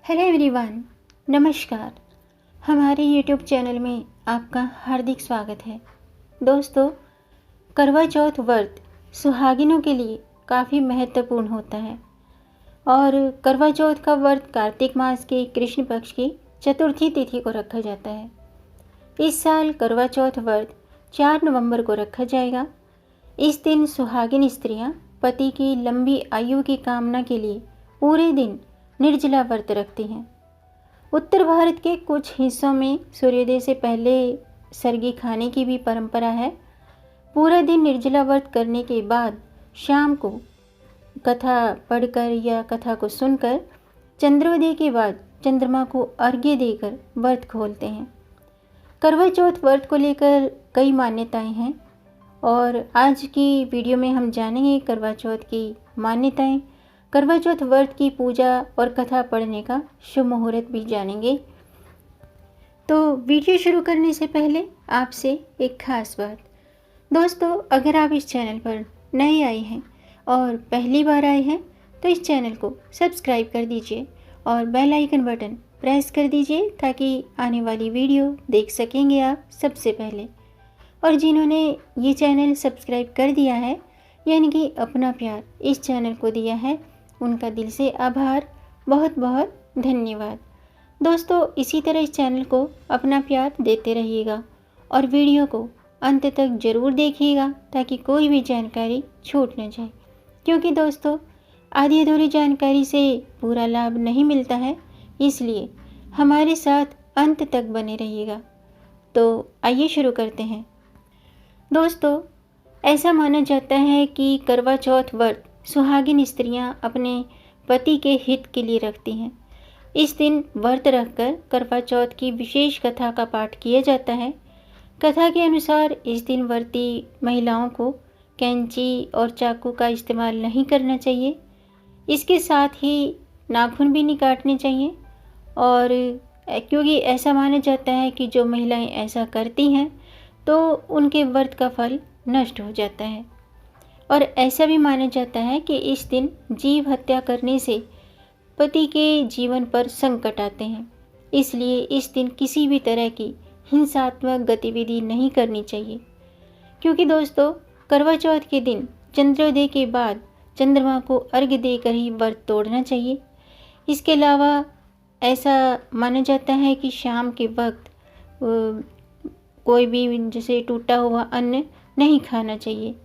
Hello everyone, नमस्कार। हमारे YouTube channel में आपका हार्दिक स्वागत है। दोस्तों, करवा चौथ व्रत सुहागिनों के लिए काफ़ी महत्वपूर्ण होता है और करवा चौथ का व्रत कार्तिक मास के कृष्ण पक्ष की चतुर्थी तिथि को रखा जाता है। इस साल करवा चौथ व्रत 4 नवंबर को रखा जाएगा। इस दिन सुहागिन स्त्रियां पति की लंबी आयु की कामना के लिए पूरे दिन निर्जला व्रत रखती हैं। उत्तर भारत के कुछ हिस्सों में सूर्योदय से पहले सरगी खाने की भी परंपरा है। पूरा दिन निर्जला व्रत करने के बाद शाम को कथा पढ़कर या कथा को सुनकर चंद्रोदय के बाद चंद्रमा को अर्घ्य देकर व्रत खोलते हैं। करवा चौथ व्रत को लेकर कई मान्यताएं हैं और आज की वीडियो में हम जानेंगे करवा चौथ की मान्यताएं, करवा चौथ व्रत की पूजा और कथा पढ़ने का शुभ मुहूर्त भी जानेंगे। तो वीडियो शुरू करने से पहले आपसे एक खास बात। दोस्तों, अगर आप इस चैनल पर नए आए हैं और पहली बार आए हैं तो इस चैनल को सब्सक्राइब कर दीजिए और बेल आइकन बटन प्रेस कर दीजिए ताकि आने वाली वीडियो देख सकेंगे आप सबसे पहले। और जिन्होंने ये चैनल सब्सक्राइब कर दिया है यानी कि अपना प्यार इस चैनल को दिया है, उनका दिल से आभार, बहुत बहुत धन्यवाद। दोस्तों, इसी तरह इस चैनल को अपना प्यार देते रहिएगा और वीडियो को अंत तक ज़रूर देखिएगा ताकि कोई भी जानकारी छूट न जाए, क्योंकि दोस्तों आधी अधूरी जानकारी से पूरा लाभ नहीं मिलता है, इसलिए हमारे साथ अंत तक बने रहिएगा। तो आइए शुरू करते हैं। दोस्तों, ऐसा माना जाता है कि करवा चौथ व्रत सुहागिन स्त्रियां अपने पति के हित के लिए रखती हैं। इस दिन व्रत रखकर करवा चौथ की विशेष कथा का पाठ किया जाता है। कथा के अनुसार इस दिन व्रती महिलाओं को कैंची और चाकू का इस्तेमाल नहीं करना चाहिए। इसके साथ ही नाखून भी नहीं काटने चाहिए, और क्योंकि ऐसा माना जाता है कि जो महिलाएं ऐसा करती हैं तो उनके व्रत का फल नष्ट हो जाता है। और ऐसा भी माना जाता है कि इस दिन जीव हत्या करने से पति के जीवन पर संकट आते हैं, इसलिए इस दिन किसी भी तरह की हिंसात्मक गतिविधि नहीं करनी चाहिए। क्योंकि दोस्तों, करवा चौथ के दिन चंद्रोदय के बाद चंद्रमा को अर्घ्य देकर ही व्रत तोड़ना चाहिए। इसके अलावा ऐसा माना जाता है कि शाम के वक्त कोई भी जैसे टूटा हुआ अन्न नहीं खाना चाहिए।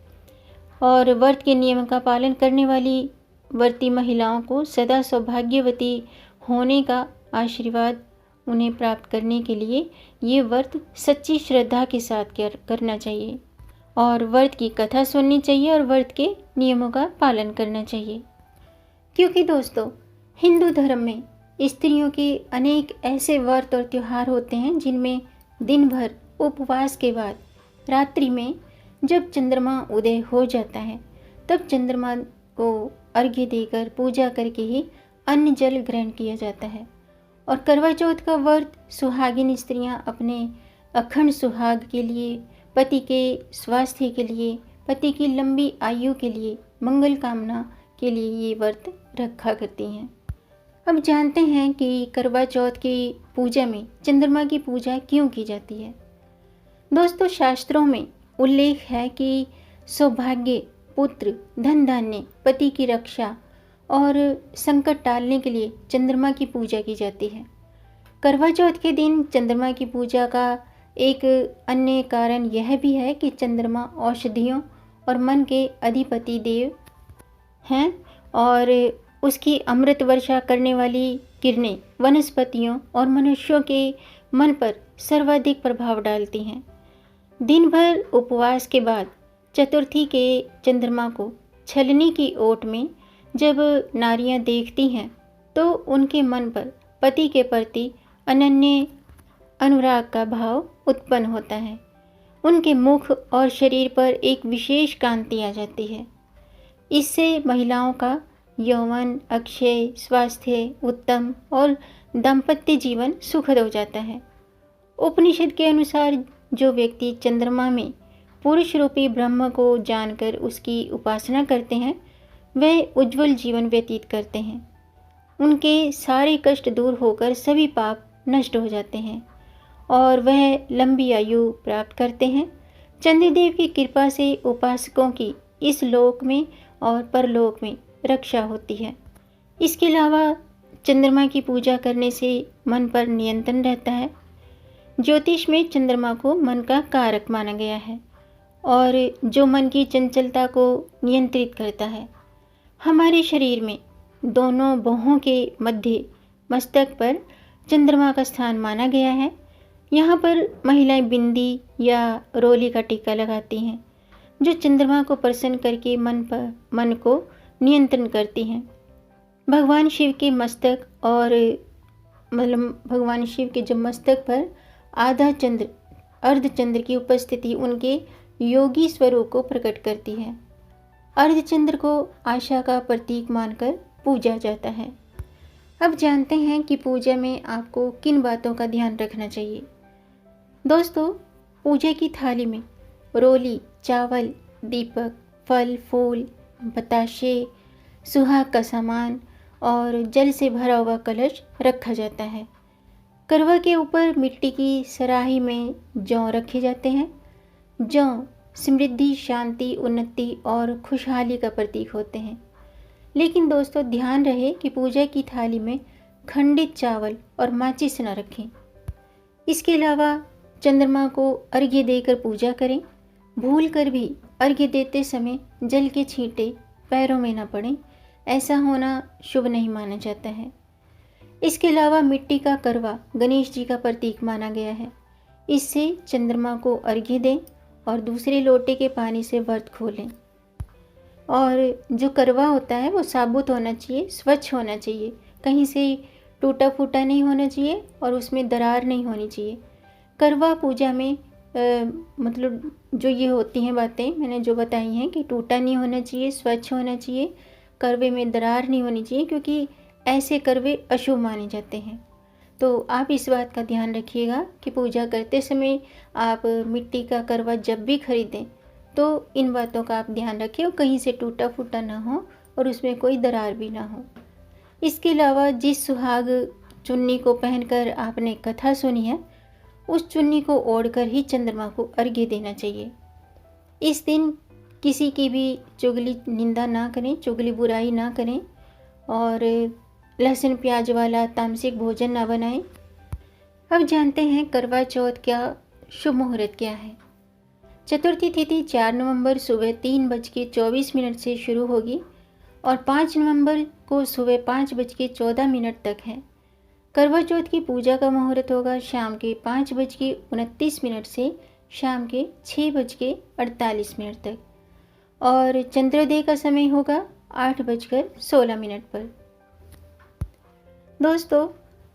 और व्रत के नियम का पालन करने वाली व्रती महिलाओं को सदा सौभाग्यवती होने का आशीर्वाद उन्हें प्राप्त करने के लिए ये व्रत सच्ची श्रद्धा के साथ करना चाहिए और व्रत की कथा सुननी चाहिए और व्रत के नियमों का पालन करना चाहिए। क्योंकि दोस्तों, हिंदू धर्म में स्त्रियों के अनेक ऐसे व्रत और त्यौहार होते हैं जिनमें दिन भर उपवास के बाद रात्रि में जब चंद्रमा उदय हो जाता है तब चंद्रमा को अर्घ्य देकर पूजा करके ही अन्न जल ग्रहण किया जाता है। और करवा चौथ का व्रत सुहागिन स्त्रियां अपने अखंड सुहाग के लिए, पति के स्वास्थ्य के लिए, पति की लंबी आयु के लिए, मंगल कामना के लिए ये व्रत रखा करती हैं। अब जानते हैं कि करवा चौथ की पूजा में चंद्रमा की पूजा क्यों की जाती है। दोस्तों, शास्त्रों में उल्लेख है कि सौभाग्य, पुत्र, धन धान्य, पति की रक्षा और संकट टालने के लिए चंद्रमा की पूजा की जाती है। करवा चौथ के दिन चंद्रमा की पूजा का एक अन्य कारण यह भी है कि चंद्रमा औषधियों और मन के अधिपति देव हैं और उसकी अमृत वर्षा करने वाली किरणें वनस्पतियों और मनुष्यों के मन पर सर्वाधिक प्रभाव डालती हैं। दिन भर उपवास के बाद चतुर्थी के चंद्रमा को छलनी की ओट में जब नारियां देखती हैं तो उनके मन पर पति के प्रति अनन्य अनुराग का भाव उत्पन्न होता है। उनके मुख और शरीर पर एक विशेष कांति आ जाती है। इससे महिलाओं का यौवन, अक्षय, स्वास्थ्य उत्तम और दाम्पत्य जीवन सुखद हो जाता है। उपनिषद के अनुसार जो व्यक्ति चंद्रमा में पुरुष रूपी ब्रह्म को जानकर उसकी उपासना करते हैं वह उज्जवल जीवन व्यतीत करते हैं। उनके सारे कष्ट दूर होकर सभी पाप नष्ट हो जाते हैं और वह लंबी आयु प्राप्त करते हैं। चंद्रदेव की कृपा से उपासकों की इस लोक में और परलोक में रक्षा होती है। इसके अलावा चंद्रमा की पूजा करने से मन पर नियंत्रण रहता है। ज्योतिष में चंद्रमा को मन का कारक माना गया है और जो मन की चंचलता को नियंत्रित करता है। हमारे शरीर में दोनों भौहों के मध्य मस्तक पर चंद्रमा का स्थान माना गया है। यहाँ पर महिलाएं बिंदी या रोली का टीका लगाती हैं, जो चंद्रमा को प्रसन्न करके मन को नियंत्रण करती हैं। भगवान शिव के मस्तक और भगवान शिव के जो मस्तक पर आधा चंद्र अर्धचंद्र की उपस्थिति उनके योगी स्वरूप को प्रकट करती है। अर्धचंद्र को आशा का प्रतीक मानकर पूजा जाता है। अब जानते हैं कि पूजा में आपको किन बातों का ध्यान रखना चाहिए। दोस्तों, पूजा की थाली में रोली, चावल, दीपक, फल फूल, बताशे, सुहाग का सामान और जल से भरा हुआ कलश रखा जाता है। करवा के ऊपर मिट्टी की सराही में जौ रखे जाते हैं। जौ समृद्धि, शांति, उन्नति और खुशहाली का प्रतीक होते हैं। लेकिन दोस्तों, ध्यान रहे कि पूजा की थाली में खंडित चावल और माचिस न रखें। इसके अलावा चंद्रमा को अर्घ्य देकर पूजा करें। भूल कर भी अर्घ्य देते समय जल के छींटे पैरों में न पड़ें, ऐसा होना शुभ नहीं माना जाता है। इसके अलावा मिट्टी का करवा गणेश जी का प्रतीक माना गया है। इससे चंद्रमा को अर्घ्य दें और दूसरे लोटे के पानी से व्रत खोलें। और जो करवा होता है वो साबुत होना चाहिए, स्वच्छ होना चाहिए, कहीं से टूटा फूटा नहीं होना चाहिए और उसमें दरार नहीं होनी चाहिए। करवा पूजा में मतलब जो ये होती हैं बातें मैंने जो बताई हैं कि टूटा नहीं होना चाहिए, स्वच्छ होना चाहिए, करवे में दरार नहीं होनी चाहिए, क्योंकि ऐसे करवे अशुभ माने जाते हैं। तो आप इस बात का ध्यान रखिएगा कि पूजा करते समय आप मिट्टी का करवा जब भी खरीदें तो इन बातों का आप ध्यान रखें और कहीं से टूटा फूटा ना हो और उसमें कोई दरार भी ना हो। इसके अलावा जिस सुहाग चुन्नी को पहनकर आपने कथा सुनी है, उस चुन्नी को ओढ़कर ही चंद्रमा को अर्घ्य देना चाहिए। इस दिन किसी की भी चुगली निंदा ना करें, चुगली बुराई ना करें और लहसुन प्याज वाला तामसिक भोजन ना बनाएं। अब जानते हैं करवा चौथ का शुभ मुहूर्त क्या है। चतुर्थी तिथि 4 नवंबर सुबह 3:24 से शुरू होगी और 5 नवंबर को सुबह 5:14 तक है। करवा चौथ की पूजा का मुहूर्त होगा शाम के 5:29 से शाम के 6:48 तक और चंद्रोदय का समय होगा 8:16 पर। दोस्तों,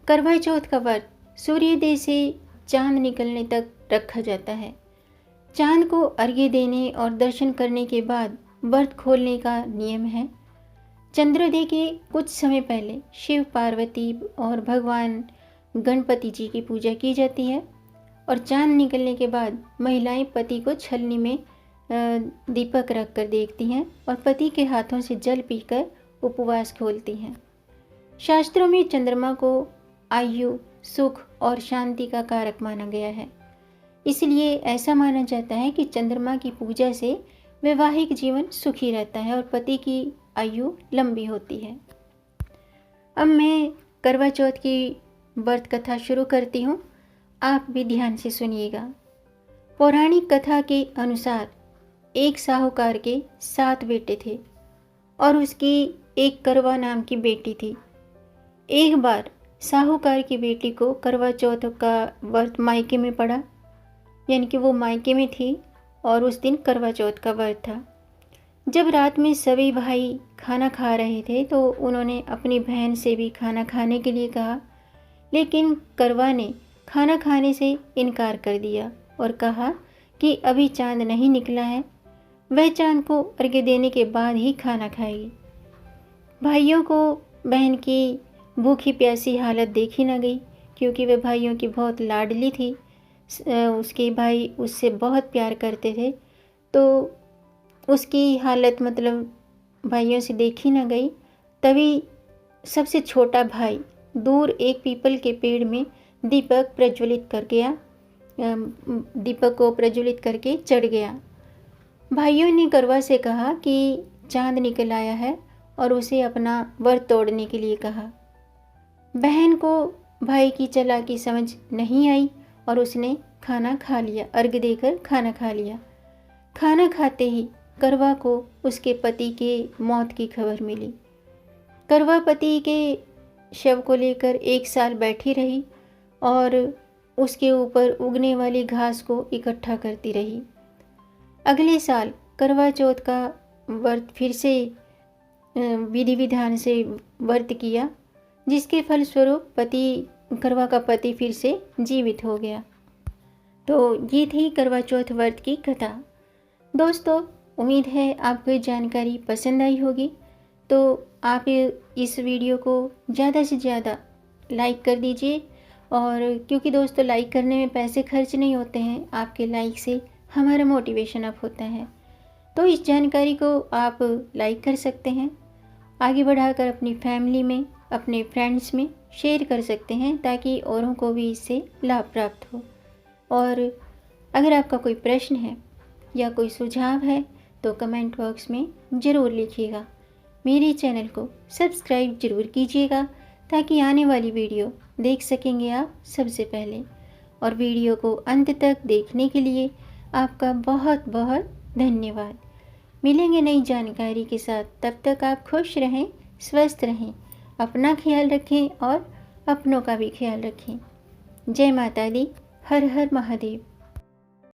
करवा चौथ का व्रत सूर्योदय से चांद निकलने तक रखा जाता है। चांद को अर्घ्य देने और दर्शन करने के बाद व्रत खोलने का नियम है। चंद्रोदय के कुछ समय पहले शिव, पार्वती और भगवान गणपति जी की पूजा की जाती है और चांद निकलने के बाद महिलाएं पति को छलनी में दीपक रखकर देखती हैं और पति के हाथों से जल पीकर उपवास खोलती हैं। शास्त्रों में चंद्रमा को आयु, सुख और शांति का कारक माना गया है। इसलिए ऐसा माना जाता है कि चंद्रमा की पूजा से वैवाहिक जीवन सुखी रहता है और पति की आयु लंबी होती है। अब मैं करवा चौथ की व्रत कथा शुरू करती हूँ, आप भी ध्यान से सुनिएगा। पौराणिक कथा के अनुसार एक साहूकार के 7 बेटे थे और उसकी एक करवा नाम की बेटी थी। एक बार साहूकार की बेटी को करवा चौथ का व्रत मायके में पड़ा, यानी कि वो मायके में थी और उस दिन करवा चौथ का व्रत था। जब रात में सभी भाई खाना खा रहे थे तो उन्होंने अपनी बहन से भी खाना खाने के लिए कहा, लेकिन करवा ने खाना खाने से इनकार कर दिया और कहा कि अभी चांद नहीं निकला है, वह चांद को अर्घ्य देने के बाद ही खाना खाएगी। भाइयों को बहन की भूखी प्यासी हालत देखी न गई, क्योंकि वह भाइयों की बहुत लाडली थी। उसके भाई उससे बहुत प्यार करते थे, तो उसकी हालत मतलब भाइयों से देखी न गई। तभी सबसे छोटा भाई दूर एक पीपल के पेड़ में दीपक प्रज्वलित कर गया, दीपक को प्रज्वलित करके चढ़ गया। भाइयों ने करवा से कहा कि चांद निकल आया है और उसे अपना व्रत तोड़ने के लिए कहा। बहन को भाई की चालाकी समझ नहीं आई और उसने खाना खा लिया, अर्घ देकर खाना खा लिया। खाना खाते ही करवा को उसके पति के मौत की खबर मिली। करवा पति के शव को लेकर 1 साल बैठी रही और उसके ऊपर उगने वाली घास को इकट्ठा करती रही। अगले साल करवा चौथ का व्रत फिर से विधि विधान से व्रत किया, जिसके फलस्वरूप करवा का पति फिर से जीवित हो गया। तो ये थी करवा चौथ व्रत की कथा। दोस्तों, उम्मीद है आपको ये जानकारी पसंद आई होगी, तो आप इस वीडियो को ज़्यादा से ज़्यादा लाइक कर दीजिए। और क्योंकि दोस्तों लाइक करने में पैसे खर्च नहीं होते हैं, आपके लाइक से हमारा मोटिवेशन अप होता है। तो इस जानकारी को आप लाइक कर सकते हैं, आगे बढ़ाकर अपनी फैमिली में, अपने फ्रेंड्स में शेयर कर सकते हैं, ताकि औरों को भी इससे लाभ प्राप्त हो। और अगर आपका कोई प्रश्न है या कोई सुझाव है तो कमेंट बॉक्स में ज़रूर लिखिएगा। मेरे चैनल को सब्सक्राइब ज़रूर कीजिएगा, ताकि आने वाली वीडियो देख सकेंगे आप सबसे पहले। और वीडियो को अंत तक देखने के लिए आपका बहुत बहुत धन्यवाद। मिलेंगे नई जानकारी के साथ, तब तक आप खुश रहें, स्वस्थ रहें, अपना ख्याल रखें और अपनों का भी ख्याल रखें। जय माता दी। हर हर महादेव।